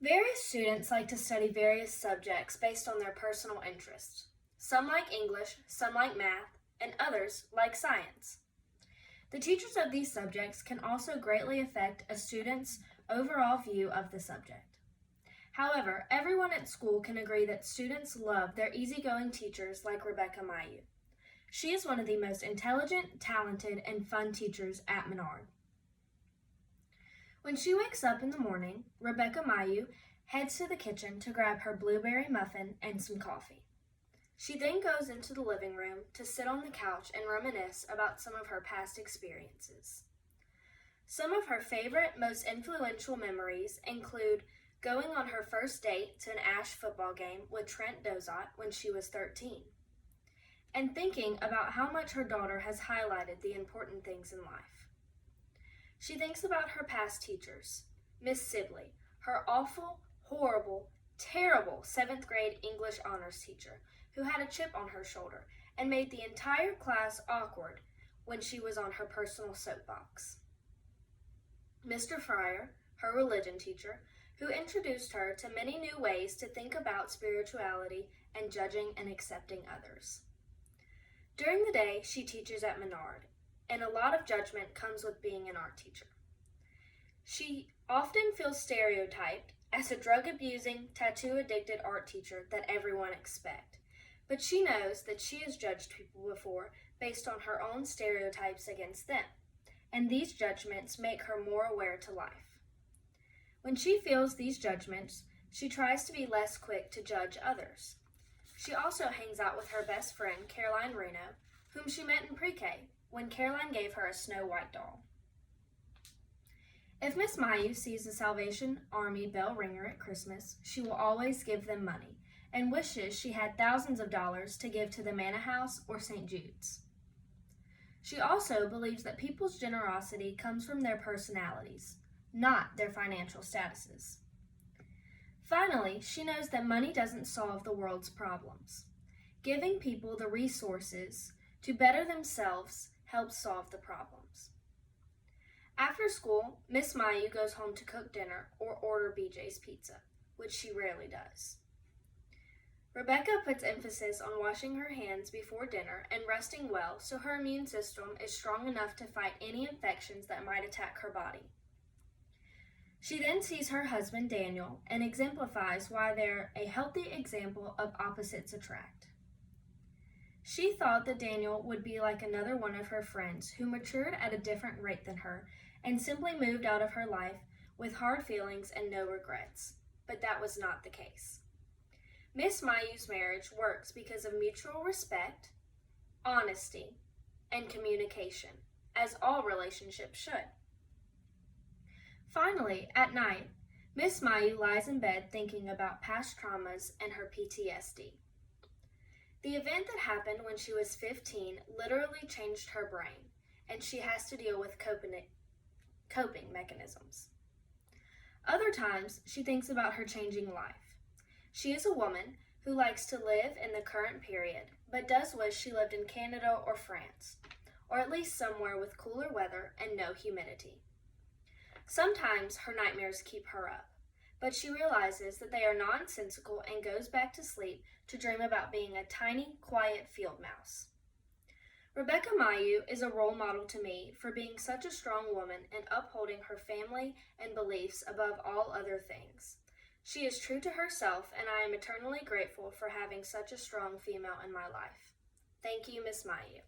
Various students like to study various subjects based on their personal interests. Some like English, some like math, and others like science. The teachers of these subjects can also greatly affect a student's overall view of the subject. However, everyone at school can agree that students love their easygoing teachers like Rebecca Mayeaux. She is one of the most intelligent, talented, and fun teachers at Menard. When she wakes up in the morning, Rebecca Mayeaux heads to the kitchen to grab her blueberry muffin and some coffee. She then goes into the living room to sit on the couch and reminisce about some of her past experiences. Some of her favorite, most influential memories include going on her first date to an Ash football game with Trent Dozot when she was 13, and thinking about how much her daughter has highlighted the important things in life. She thinks about her past teachers, Miss Sibley, her awful, horrible, terrible 7th grade English honors teacher who had a chip on her shoulder and made the entire class awkward when she was on her personal soapbox. Mr. Fryer, her religion teacher, who introduced her to many new ways to think about spirituality and judging and accepting others. During the day, she teaches at Menard, and a lot of judgment comes with being an art teacher. She often feels stereotyped as a drug-abusing, tattoo-addicted art teacher that everyone expects, but she knows that she has judged people before based on her own stereotypes against them, and these judgments make her more aware to life. When she feels these judgments, she tries to be less quick to judge others. She also hangs out with her best friend, Caroline Reno, whom she met in pre-K, when Caroline gave her a Snow White doll. If Miss Mayeaux sees the Salvation Army bell ringer at Christmas, she will always give them money and wishes she had thousands of dollars to give to the Manna House or St. Jude's. She also believes that people's generosity comes from their personalities, not their financial statuses. Finally, she knows that money doesn't solve the world's problems. Giving people the resources to better themselves helps solve the problems. After school, Miss Mayeaux goes home to cook dinner or order BJ's Pizza, which she rarely does. Rebecca puts emphasis on washing her hands before dinner and resting well so her immune system is strong enough to fight any infections that might attack her body. She then sees her husband Daniel and exemplifies why they're a healthy example of opposites attract. She thought that Daniel would be like another one of her friends who matured at a different rate than her and simply moved out of her life with hard feelings and no regrets, but that was not the case. Miss Mayeaux's marriage works because of mutual respect, honesty, and communication, as all relationships should. Finally, at night, Miss Mayeaux lies in bed thinking about past traumas and her PTSD. The event that happened when she was 15 literally changed her brain, and she has to deal with coping mechanisms. Other times, she thinks about her changing life. She is a woman who likes to live in the current period, but does wish she lived in Canada or France, or at least somewhere with cooler weather and no humidity. Sometimes her nightmares keep her up, but she realizes that they are nonsensical and goes back to sleep to dream about being a tiny, quiet field mouse. Rebecca Mayeaux is a role model to me for being such a strong woman and upholding her family and beliefs above all other things. She is true to herself, and I am eternally grateful for having such a strong female in my life. Thank you, Miss Mayeaux.